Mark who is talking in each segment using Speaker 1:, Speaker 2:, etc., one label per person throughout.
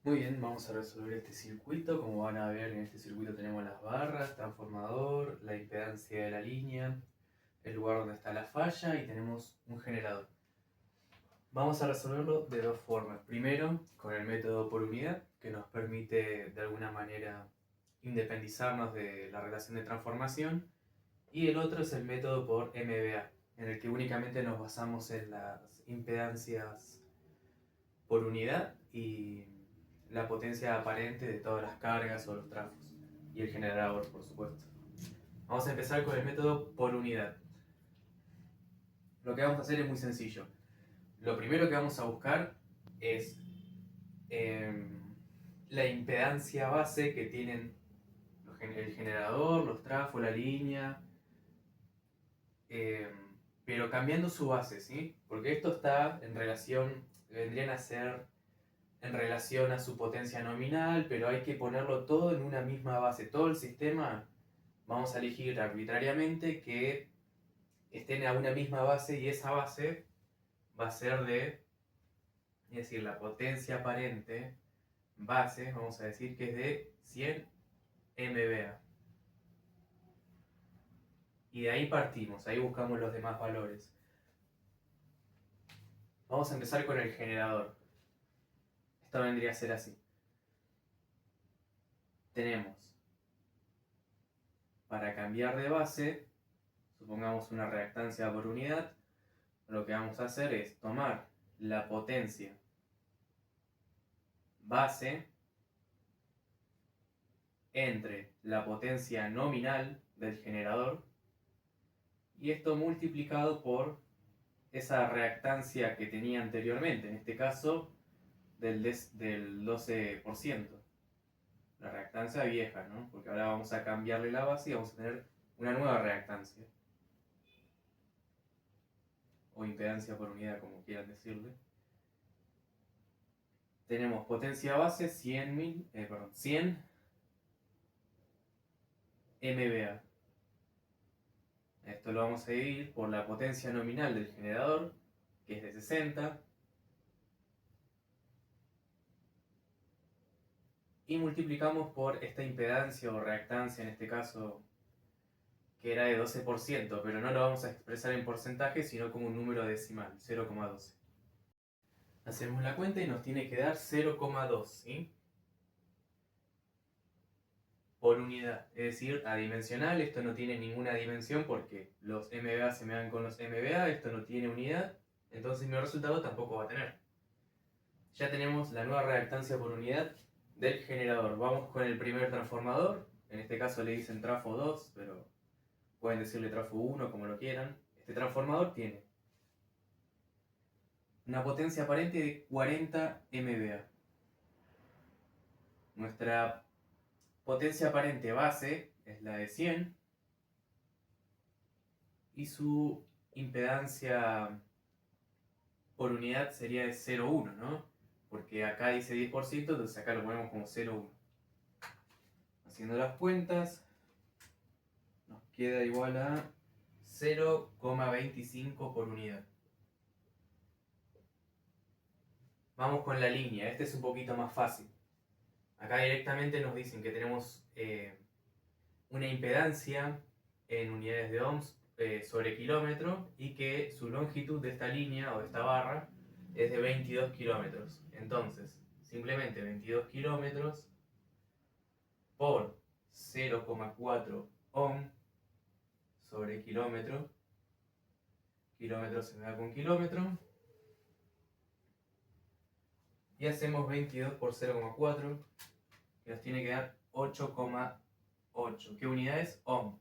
Speaker 1: Muy bien, vamos a resolver este circuito. Como van a ver, en este circuito tenemos las barras, transformador, la impedancia de la línea, el lugar donde está la falla y tenemos un generador. Vamos a resolverlo de dos formas. Primero, con el método por unidad, que nos permite de alguna manera independizarnos de la relación de transformación. Y el otro es el método por MVA, en el que únicamente nos basamos en las impedancias por unidad y la potencia aparente de todas las cargas o los trafos. Y el generador, por supuesto. Vamos a empezar con el método por unidad. Lo que vamos a hacer es muy sencillo. Lo primero que vamos a buscar es eh, la impedancia base que tienen el generador, los trafos, la línea, eh, pero cambiando su base, ¿sí? Porque esto está en relación, vendrían a ser en relación a su potencia nominal, pero hay que ponerlo todo en una misma base. Todo el sistema vamos a elegir arbitrariamente que estén a una misma base y esa base va a ser es decir, la potencia aparente base, vamos a decir que es de 100 MVA. Y de ahí partimos, ahí buscamos los demás valores. Vamos a empezar con el generador. Esto vendría a ser así. Tenemos, para cambiar de base, supongamos una reactancia por unidad, lo que vamos a hacer es tomar la potencia base entre la potencia nominal del generador y esto multiplicado por esa reactancia que tenía anteriormente, en este caso del 12%, la reactancia vieja, ¿no? Porque ahora vamos a cambiarle la base y vamos a tener una nueva reactancia, o impedancia por unidad, como quieran decirle. Tenemos potencia base 100 MVA. Esto lo vamos a dividir por la potencia nominal del generador, que es de 60, y multiplicamos por esta impedancia o reactancia, en este caso, que era de 12%, pero no lo vamos a expresar en porcentaje, sino como un número decimal, 0,12. Hacemos la cuenta y nos tiene que dar 0,2, ¿sí? Por unidad, es decir, adimensional. Esto no tiene ninguna dimensión porque los MVA se me dan con los MVA, esto no tiene unidad, entonces mi resultado tampoco va a tener. Ya tenemos la nueva reactancia por unidad del generador. Vamos con el primer transformador, en este caso le dicen trafo 2, pero pueden decirle trafo 1 como lo quieran. Este transformador tiene una potencia aparente de 40 MVA. Nuestra potencia aparente base es la de 100 y su impedancia por unidad sería de 0,1, ¿no? Porque acá dice 10%, entonces acá lo ponemos como 0,1. Haciendo las cuentas, nos queda igual a 0,25 por unidad. Vamos con la línea, este es un poquito más fácil. Acá directamente nos dicen que tenemos una impedancia en unidades de ohms sobre kilómetro y que su longitud de esta línea o de esta barra es de 22 kilómetros. Entonces, simplemente 22 kilómetros por 0,4 ohm sobre kilómetro. Kilómetro se me da con kilómetro. Y hacemos 22 por 0,4, que nos tiene que dar 8,8. ¿Qué unidad es? Ohm.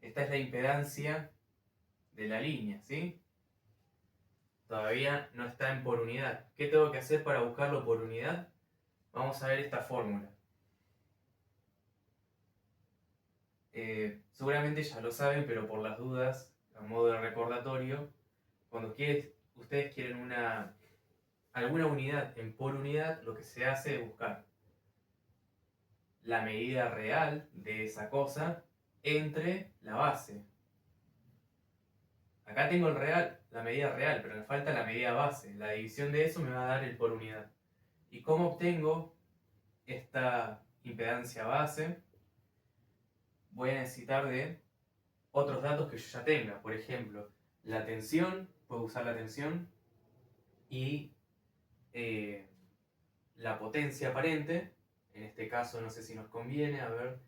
Speaker 1: Esta es la impedancia de la línea, ¿sí? Todavía no está en por unidad. ¿Qué tengo que hacer para buscarlo por unidad? Vamos a ver esta fórmula. Seguramente ya lo saben, pero por las dudas, a modo de recordatorio, cuando ustedes quieren alguna unidad en por unidad, lo que se hace es buscar la medida real de esa cosa entre la base. Acá tengo la medida real, pero me falta la medida base. La división de eso me va a dar el por unidad. ¿Y cómo obtengo esta impedancia base? Voy a necesitar de otros datos que yo ya tenga. Por ejemplo, la tensión, puedo usar la tensión y la potencia aparente. En este caso no sé si nos conviene. A ver,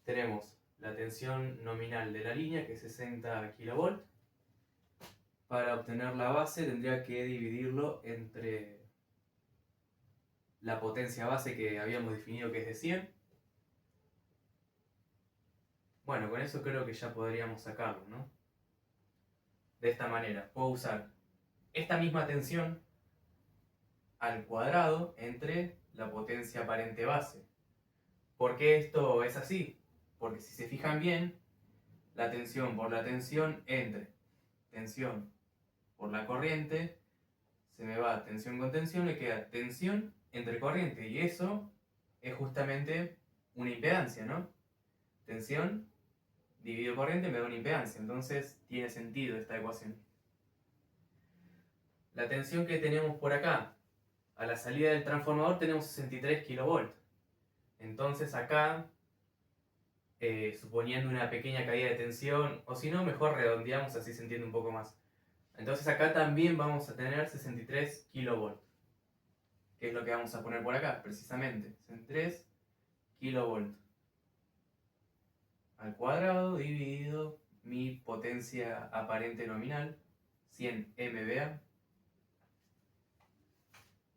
Speaker 1: tenemos la tensión nominal de la línea, que es 60 kV. Para obtener la base tendría que dividirlo entre la potencia base que habíamos definido, que es de 100. Bueno, con eso creo que ya podríamos sacarlo, ¿no? De esta manera, puedo usar esta misma tensión al cuadrado entre la potencia aparente base. ¿Por qué esto es así? Porque si se fijan bien, la tensión por la tensión entre tensión por la corriente, se me va tensión con tensión, me queda tensión entre corriente, y eso es justamente una impedancia, ¿no? Tensión dividido corriente me da una impedancia, entonces tiene sentido esta ecuación. La tensión que tenemos por acá, a la salida del transformador tenemos 63 kV. Entonces acá, suponiendo una pequeña caída de tensión, o si no, mejor redondeamos, así se entiende un poco más. Entonces acá también vamos a tener 63 kV, que es lo que vamos a poner por acá, precisamente. 63 kV al cuadrado dividido mi potencia aparente nominal, 100 MVA.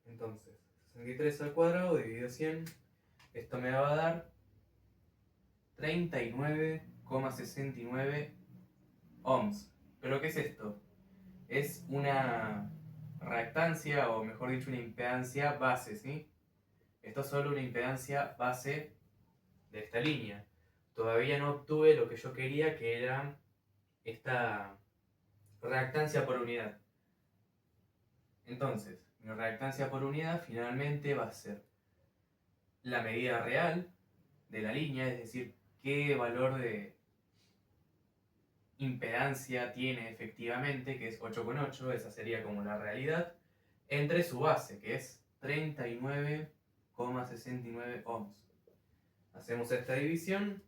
Speaker 1: Entonces, 63 al cuadrado dividido 100, esto me va a dar 39,69 ohms. ¿Pero qué es esto? Es una reactancia, o mejor dicho, una impedancia base, ¿sí? Esto es solo una impedancia base de esta línea. Todavía no obtuve lo que yo quería, que era esta reactancia por unidad. Entonces, mi reactancia por unidad finalmente va a ser la medida real de la línea, es decir, qué valor de impedancia tiene efectivamente, que es 8,8, esa sería como la realidad, entre su base, que es 39,69 ohms. Hacemos esta división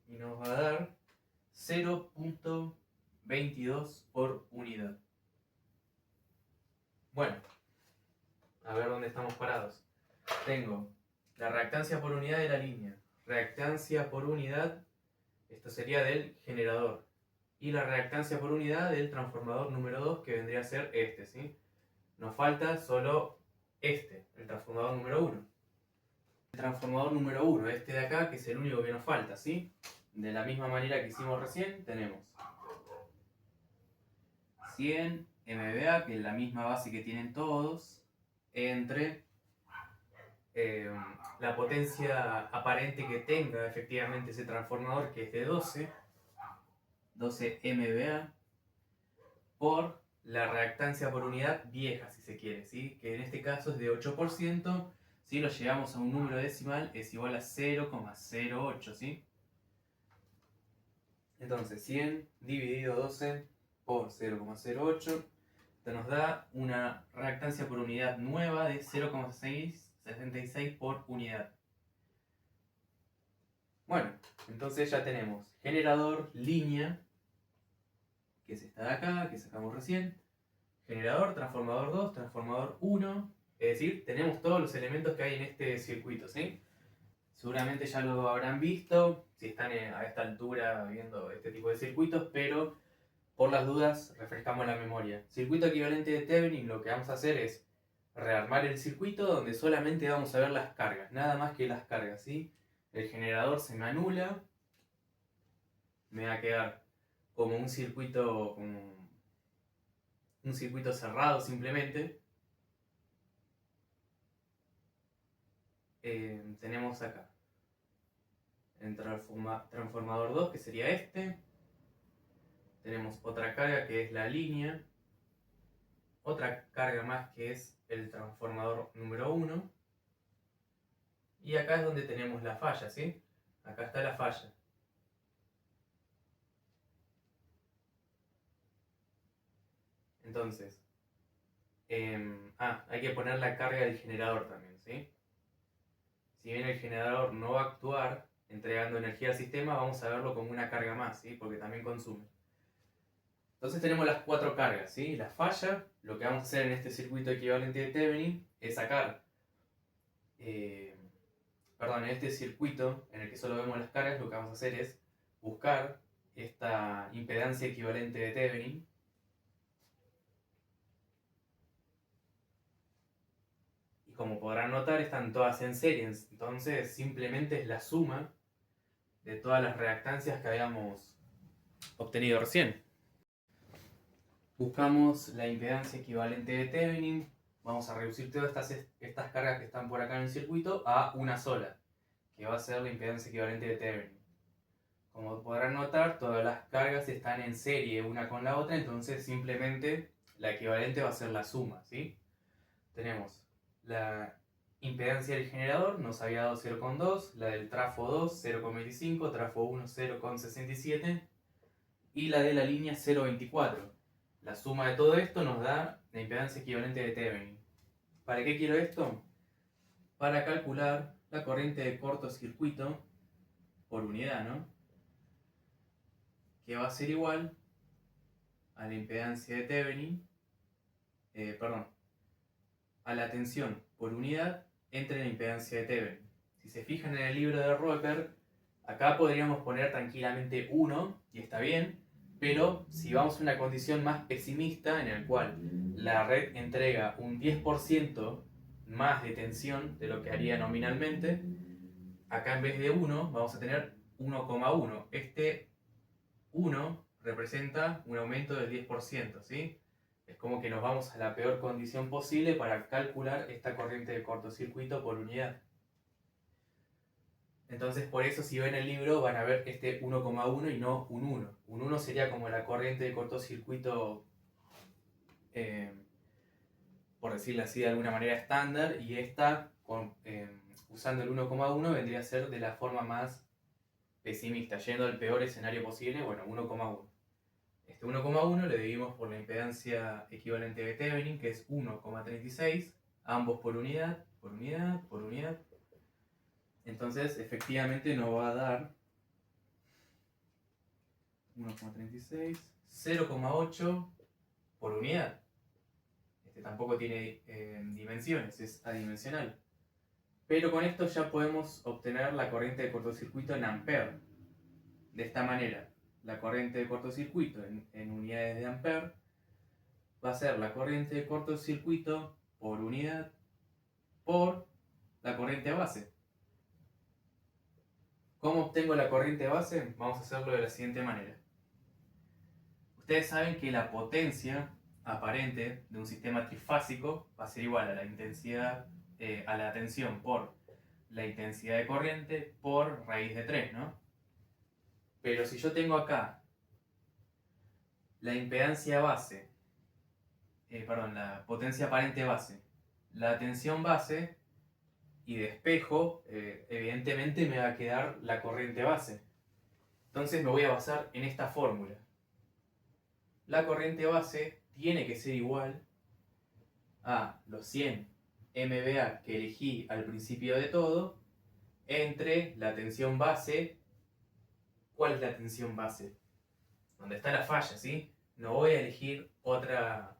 Speaker 1: y nos va a dar 0,22 por unidad. Bueno, a ver dónde estamos parados. Tengo la reactancia por unidad de la línea, reactancia por unidad, esto sería del generador, y la reactancia por unidad del transformador número 2, que vendría a ser este, ¿sí? Nos falta solo este, el transformador número 1. El transformador número 1, este de acá, que es el único que nos falta, ¿sí? De la misma manera que hicimos recién, tenemos 100 MVA, que es la misma base que tienen todos, entre la potencia aparente que tenga efectivamente ese transformador, que es de 12 MVA, por la reactancia por unidad vieja, si se quiere, ¿sí? Que en este caso es de 8%, si lo llevamos a un número decimal es igual a 0,08, ¿sí? Entonces 100 dividido 12 por 0,08, esto nos da una reactancia por unidad nueva de 0,676 por unidad. Bueno, entonces ya tenemos generador, línea, que es esta de acá, que sacamos recién, generador, transformador 2, transformador 1, es decir, tenemos todos los elementos que hay en este circuito, ¿sí? Seguramente ya lo habrán visto, si están a esta altura viendo este tipo de circuitos, pero por las dudas refrescamos la memoria. Circuito equivalente de Thevenin, lo que vamos a hacer es rearmar el circuito donde solamente vamos a ver las cargas, nada más que las cargas, ¿sí? El generador se me anula, me va a quedar como un circuito cerrado simplemente. Tenemos acá el transformador 2, que sería este. Tenemos otra carga que es la línea, otra carga más que es el transformador número 1, y acá es donde tenemos la falla, ¿sí? Acá está la falla. Entonces, hay que poner la carga del generador también, ¿sí? si bien el generador no va a actuar entregando energía al sistema, vamos a verlo como una carga más, ¿sí? Porque también consume. Entonces tenemos las 4 cargas, ¿sí? La falla, lo que vamos a hacer en este circuito equivalente de Thevenin es sacar, en este circuito en el que solo vemos las cargas, lo que vamos a hacer es buscar esta impedancia equivalente de Thevenin. Y como podrán notar, están todas en serie, entonces simplemente es la suma de todas las reactancias que habíamos obtenido recién. Buscamos la impedancia equivalente de Thevenin. Vamos a reducir todas estas cargas que están por acá en el circuito a una sola, que va a ser la impedancia equivalente de Thevenin. Como podrán notar, todas las cargas están en serie una con la otra, entonces simplemente la equivalente va a ser la suma, ¿sí? Tenemos la impedancia del generador, nos había dado 0,2, la del trafo 2, 0,25, trafo 1, 0,67 y la de la línea 0,24. La suma de todo esto nos da la impedancia equivalente de Thevenin. ¿Para qué quiero esto? Para calcular la corriente de cortocircuito por unidad, ¿no? Que va a ser igual a la impedancia de Thevenin, a la tensión por unidad entre la impedancia de Thevenin. Si se fijan en el libro de Roeper, acá podríamos poner tranquilamente 1, y está bien, pero si vamos a una condición más pesimista, en la cual la red entrega un 10% más de tensión de lo que haría nominalmente, acá en vez de 1 vamos a tener 1,1. Este 1 representa un aumento del 10%, ¿sí? Es como que nos vamos a la peor condición posible para calcular esta corriente de cortocircuito por unidad. Entonces, por eso, si ven el libro, van a ver este 1,1 y no un 1. Un 1 sería como la corriente de cortocircuito, por decirlo así, de alguna manera estándar, y esta, usando el 1,1, vendría a ser de la forma más pesimista, yendo al peor escenario posible, bueno, 1,1. Este 1,1 le dividimos por la impedancia equivalente de Thevenin, que es 1,36, ambos por unidad, por unidad, por unidad. Entonces, efectivamente nos va a dar 1,36, 0,8 por unidad. Este tampoco tiene dimensiones, es adimensional. Pero con esto ya podemos obtener la corriente de cortocircuito en ampere. De esta manera, la corriente de cortocircuito en unidades de ampere va a ser la corriente de cortocircuito por unidad por la corriente base. ¿Cómo obtengo la corriente base? Vamos a hacerlo de la siguiente manera. Ustedes saben que la potencia aparente de un sistema trifásico va a ser igual a la intensidad, a la tensión por la intensidad de corriente por raíz de 3, ¿no? Pero si yo tengo acá la impedancia base, la potencia aparente base, la tensión base y despejo, evidentemente me va a quedar la corriente base. Entonces me voy a basar en esta fórmula. La corriente base tiene que ser igual a los 100 MVA que elegí al principio de todo, entre la tensión base. ¿Cuál es la tensión base? Donde está la falla, ¿sí? No voy a elegir otra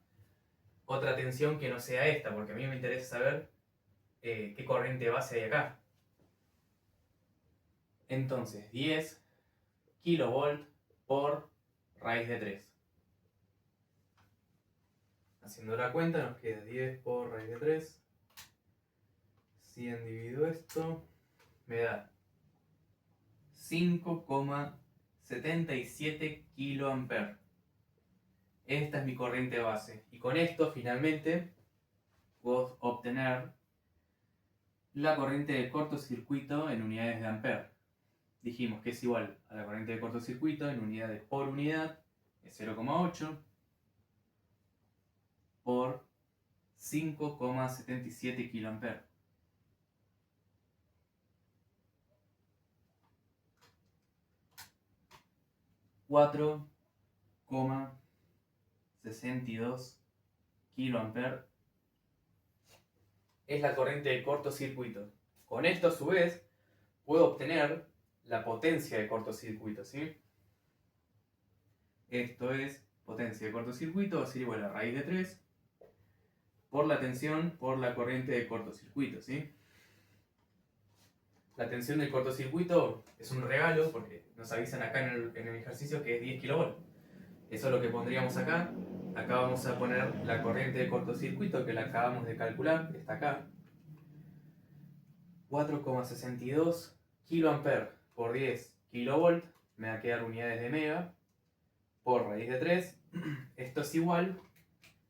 Speaker 1: tensión que no sea esta, porque a mí me interesa saber qué corriente base hay acá. Entonces, 10 kilovolt por raíz de 3. Haciendo la cuenta nos queda 10 por raíz de 3. 100 dividido esto, me da 5,77 kiloamperes. Esta es mi corriente base. Y con esto finalmente puedo obtener la corriente de cortocircuito en unidades de ampere. Dijimos que es igual a la corriente de cortocircuito en unidades por unidad, es 0,8 por 5,77 kiloamperes. $4,62 kiloamperes es la corriente de cortocircuito. Con esto a su vez puedo obtener la potencia de cortocircuito, ¿sí? Esto es potencia de cortocircuito, va a ser igual a raíz de 3 por la tensión por la corriente de cortocircuito, ¿sí? La tensión del cortocircuito es un regalo porque nos avisan acá en el ejercicio que es 10 kV. Eso es lo que pondríamos acá. Acá vamos a poner la corriente de cortocircuito que la acabamos de calcular, está acá. 4,62 kA por 10 kV, me va a quedar unidades de mega, por raíz de 3. Esto es igual,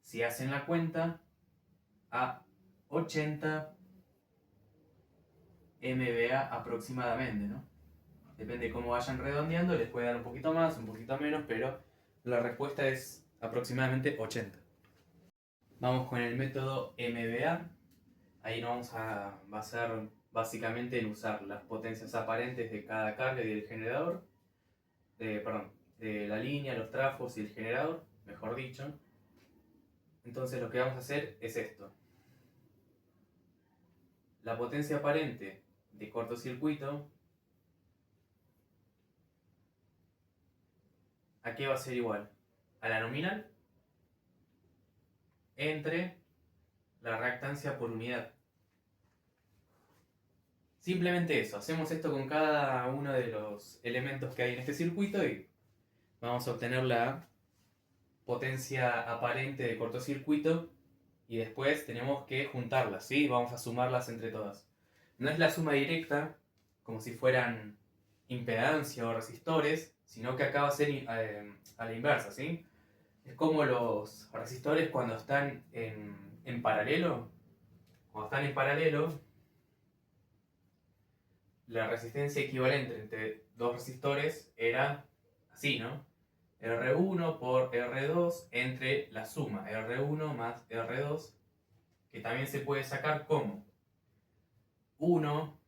Speaker 1: si hacen la cuenta, a 80 MVA aproximadamente, ¿no? Depende de cómo vayan redondeando, les puede dar un poquito más, un poquito menos, pero la respuesta es aproximadamente 80. Vamos con el método MVA. Ahí nos vamos a basar básicamente en usar las potencias aparentes de cada carga y del generador, de la línea, los trafos y el generador, mejor dicho. Entonces lo que vamos a hacer es esto. La potencia aparente de cortocircuito, ¿a qué va a ser igual? A la nominal entre la reactancia por unidad. Simplemente eso, hacemos esto con cada uno de los elementos que hay en este circuito y vamos a obtener la potencia aparente de cortocircuito y después tenemos que juntarlas, ¿sí? Vamos a sumarlas entre todas. No es la suma directa, como si fueran impedancia o resistores, sino que acá va a ser a la inversa, ¿sí? Es como los resistores cuando están en paralelo. Cuando están en paralelo, la resistencia equivalente entre dos resistores era así, ¿no? R1 por R2 entre la suma R1 más R2, que también se puede sacar como 1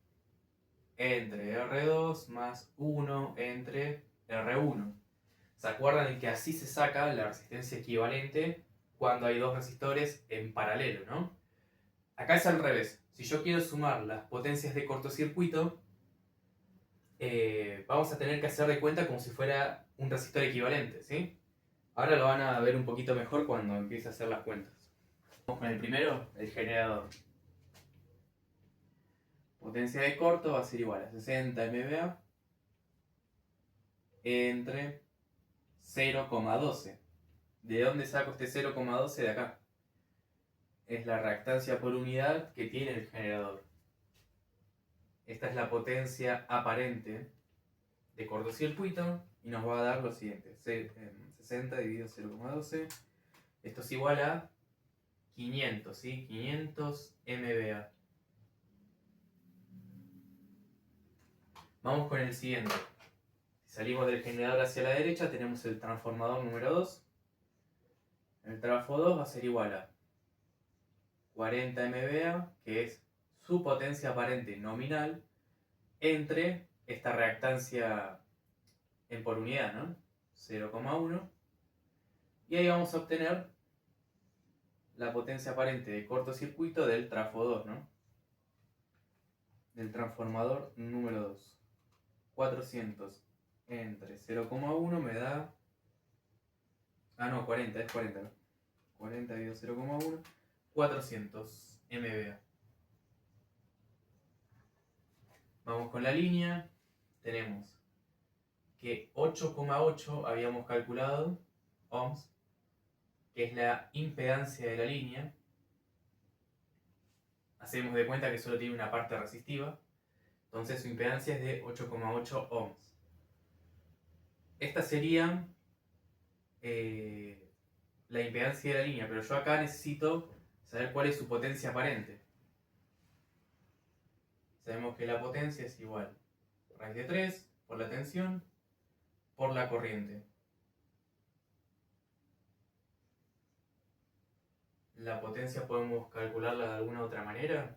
Speaker 1: entre R2 más 1 entre R1. ¿Se acuerdan de que así se saca la resistencia equivalente cuando hay dos resistores en paralelo, ¿no? Acá es al revés. Si yo quiero sumar las potencias de cortocircuito, vamos a tener que hacer de cuenta como si fuera un resistor equivalente, ¿sí? Ahora lo van a ver un poquito mejor cuando empiece a hacer las cuentas. Vamos con el primero, el generador. Potencia de corto va a ser igual a 60 MVA entre 0,12. ¿De dónde saco este 0,12? De acá. Es la reactancia por unidad que tiene el generador. Esta es la potencia aparente de cortocircuito y nos va a dar lo siguiente. 60 dividido 0,12. Esto es igual a 500, ¿sí? 500 MVA. Vamos con el siguiente. Si salimos del generador hacia la derecha, tenemos el transformador número 2. El trafo 2 va a ser igual a 40 MVA, que es su potencia aparente nominal, entre esta reactancia en por unidad, ¿no? 0,1. Y ahí vamos a obtener la potencia aparente de cortocircuito del trafo 2, ¿no? Del transformador número 2. 400 entre 0,1 me da... Ah, no, 40, es 40, ¿no? 40 dividido 0,1, 400 MVA. Vamos con la línea. Tenemos que 8,8 habíamos calculado ohms, que es la impedancia de la línea. Hacemos de cuenta que solo tiene una parte resistiva. Entonces su impedancia es de 8,8 ohms. Esta sería la impedancia de la línea, pero yo acá necesito saber cuál es su potencia aparente. Sabemos que la potencia es igual a raíz de 3 por la tensión por la corriente. La potencia podemos calcularla de alguna otra manera.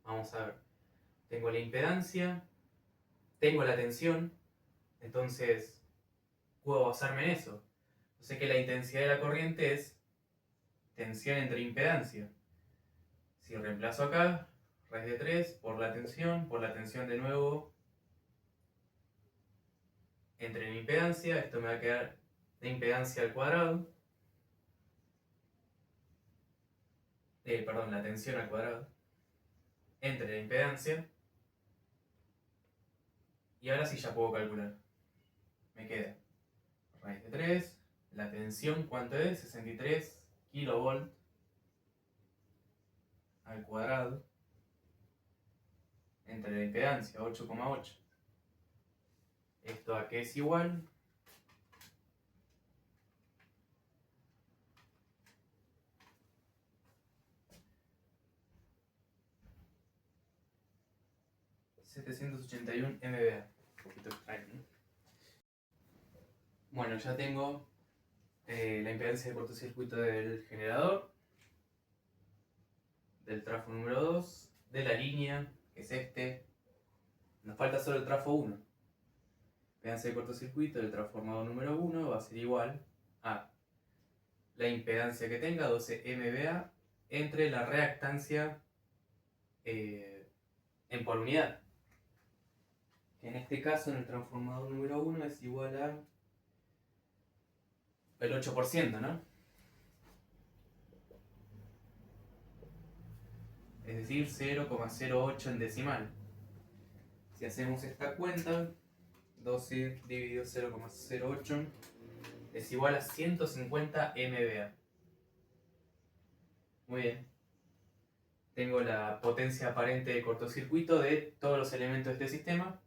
Speaker 1: Vamos a ver. Tengo la impedancia, tengo la tensión, entonces puedo basarme en eso. Yo sé que la intensidad de la corriente es tensión entre impedancia. Si reemplazo acá, raíz de 3 por la tensión de nuevo entre la impedancia, esto me va a quedar la impedancia al cuadrado, perdón, la tensión al cuadrado, entre la impedancia, y ahora sí ya puedo calcular. Me queda raíz de 3, la tensión, ¿cuánto es? 63 kilovolt al cuadrado, entre la impedancia, 8,8. ¿Esto a qué es igual? ...781 MVA. Un poquito extraño, ¿no? Bueno, ya tengo la impedancia de cortocircuito del generador, del trafo número 2, de la línea, que es este. Nos falta solo el trafo 1. Impedancia de cortocircuito del transformador número 1 va a ser igual a la impedancia que tenga, 12 MVA, entre la reactancia en por unidad. Que en este caso, en el transformador número 1 es igual a el 8%, ¿no? Es decir, 0,08 en decimal. Si hacemos esta cuenta, 12 dividido 0,08 es igual a 150 MVA. Muy bien. Tengo la potencia aparente de cortocircuito de todos los elementos de este sistema.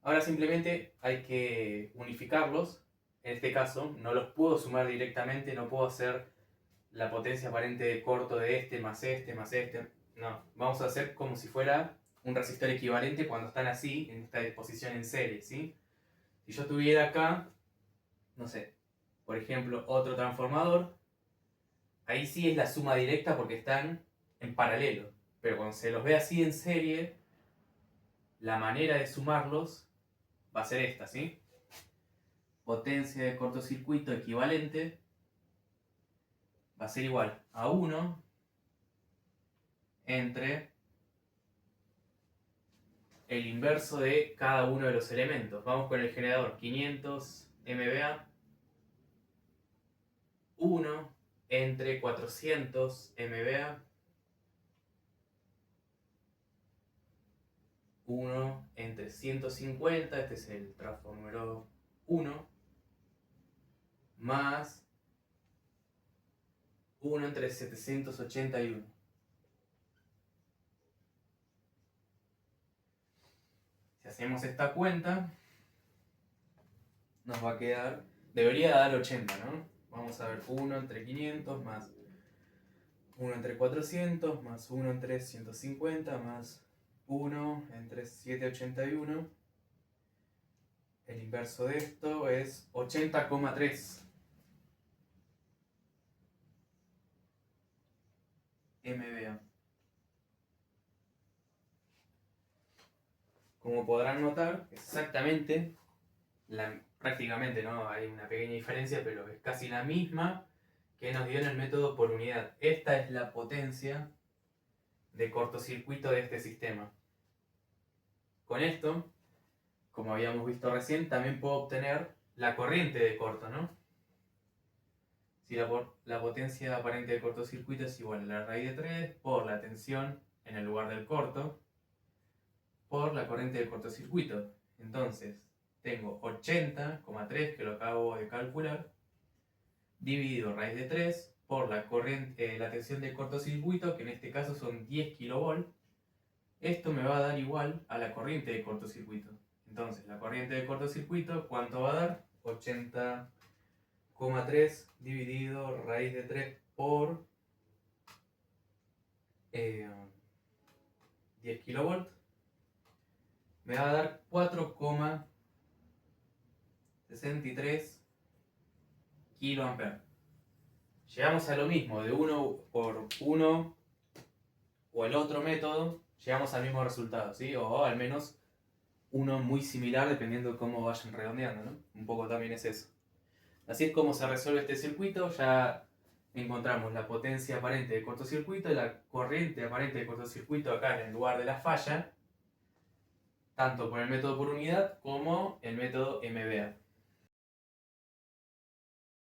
Speaker 1: Ahora simplemente hay que unificarlos. En este caso no los puedo sumar directamente, no puedo hacer la potencia aparente de corto de este más este más este. No, vamos a hacer como si fuera un resistor equivalente cuando están así, en esta disposición en serie, ¿sí? Si yo tuviera acá, no sé, por ejemplo, otro transformador, ahí sí es la suma directa porque están en paralelo. Pero cuando se los ve así en serie, la manera de sumarlos va a ser esta, ¿sí? Potencia de cortocircuito equivalente va a ser igual a 1 entre el inverso de cada uno de los elementos. Vamos con el generador, 500 MVA, 1 entre 400 MVA, 1 entre 150, este es el trafo número 1, más 1 entre 781. Si hacemos esta cuenta, nos va a quedar, debería dar 80, ¿no? Vamos a ver, 1 entre 500 más 1 entre 400 más 1 entre 150 más 1 entre 781. El inverso de esto es 80,3 MVA. Como podrán notar, exactamente, prácticamente, ¿no? Hay una pequeña diferencia, pero es casi la misma que nos dio en el método por unidad. Esta es la potencia de cortocircuito de este sistema. Con esto, como habíamos visto recién, también puedo obtener la corriente de corto, ¿no? Si la potencia aparente de cortocircuito es igual a la raíz de 3 por la tensión en el lugar del corto por la corriente de cortocircuito. Entonces, tengo 80,3, que lo acabo de calcular, dividido raíz de 3 por la tensión de cortocircuito, que en este caso son 10 kV. Esto me va a dar igual a la corriente de cortocircuito. Entonces, la corriente de cortocircuito, ¿cuánto va a dar? 80,3 dividido raíz de 3 por 10 kV. Me va a dar 4,63 kA. Llegamos a lo mismo, de 1 por 1 o el otro método, llegamos al mismo resultado, ¿sí? O al menos uno muy similar dependiendo de cómo vayan redondeando, ¿no? Un poco también es eso. Así es como se resuelve este circuito. Ya encontramos la potencia aparente de cortocircuito y la corriente aparente de cortocircuito acá en el lugar de la falla, tanto por el método por unidad como el método MBA.